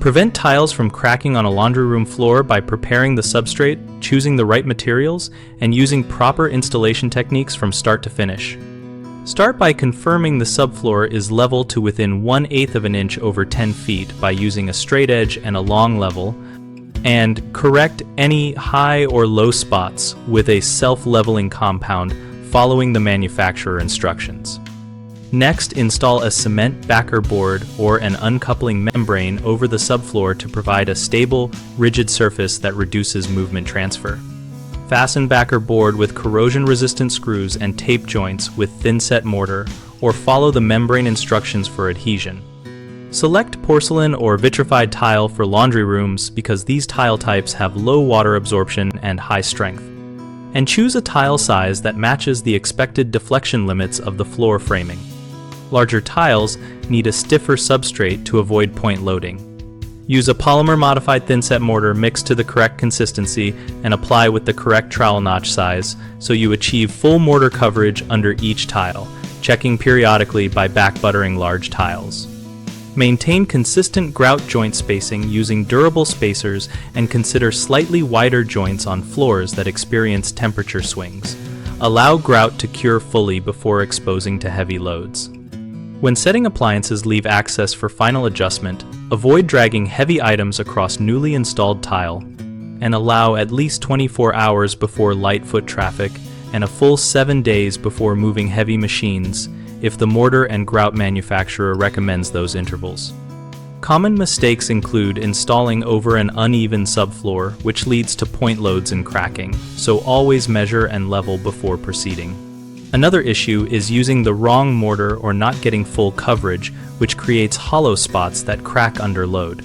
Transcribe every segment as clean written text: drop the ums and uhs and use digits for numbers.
Prevent tiles from cracking on a laundry room floor by preparing the substrate, choosing the right materials, and using proper installation techniques from start to finish. Start by confirming the subfloor is level to within 1/8 of an inch over 10 feet by using a straight edge and a long level, and correct any high or low spots with a self-leveling compound following the manufacturer instructions. Next, install a cement backer board or an uncoupling membrane over the subfloor to provide a stable, rigid surface that reduces movement transfer. Fasten backer board with corrosion-resistant screws and tape joints with thinset mortar, or follow the membrane instructions for adhesion. Select porcelain or vitrified tile for laundry rooms because these tile types have low water absorption and high strength. And choose a tile size that matches the expected deflection limits of the floor framing. Larger tiles need a stiffer substrate to avoid point loading. Use a polymer modified thinset mortar mixed to the correct consistency and apply with the correct trowel notch size so you achieve full mortar coverage under each tile, checking periodically by back buttering large tiles. Maintain consistent grout joint spacing using durable spacers and consider slightly wider joints on floors that experience temperature swings. Allow grout to cure fully before exposing to heavy loads. When setting appliances, leave access for final adjustment, avoid dragging heavy items across newly installed tile, and allow at least 24 hours before light foot traffic and a full 7 days before moving heavy machines if the mortar and grout manufacturer recommends those intervals. Common mistakes include installing over an uneven subfloor, which leads to point loads and cracking, so always measure and level before proceeding. Another issue is using the wrong mortar or not getting full coverage, which creates hollow spots that crack under load.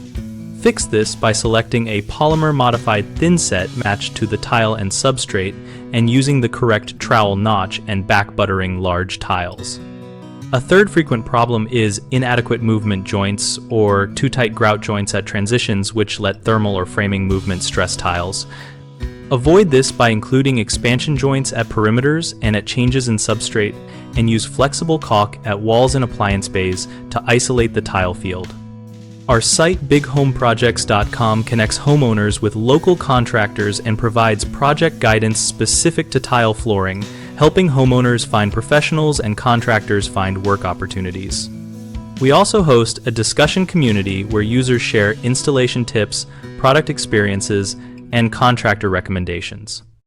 Fix this by selecting a polymer-modified thinset matched to the tile and substrate and using the correct trowel notch and back buttering large tiles. A third frequent problem is inadequate movement joints or too tight grout joints at transitions, which let thermal or framing movement stress tiles. Avoid this by including expansion joints at perimeters and at changes in substrate, and use flexible caulk at walls and appliance bays to isolate the tile field. Our site, bighomeprojects.com, connects homeowners with local contractors and provides project guidance specific to tile flooring, helping homeowners find professionals and contractors find work opportunities. We also host a discussion community where users share installation tips, product experiences, and contractor recommendations.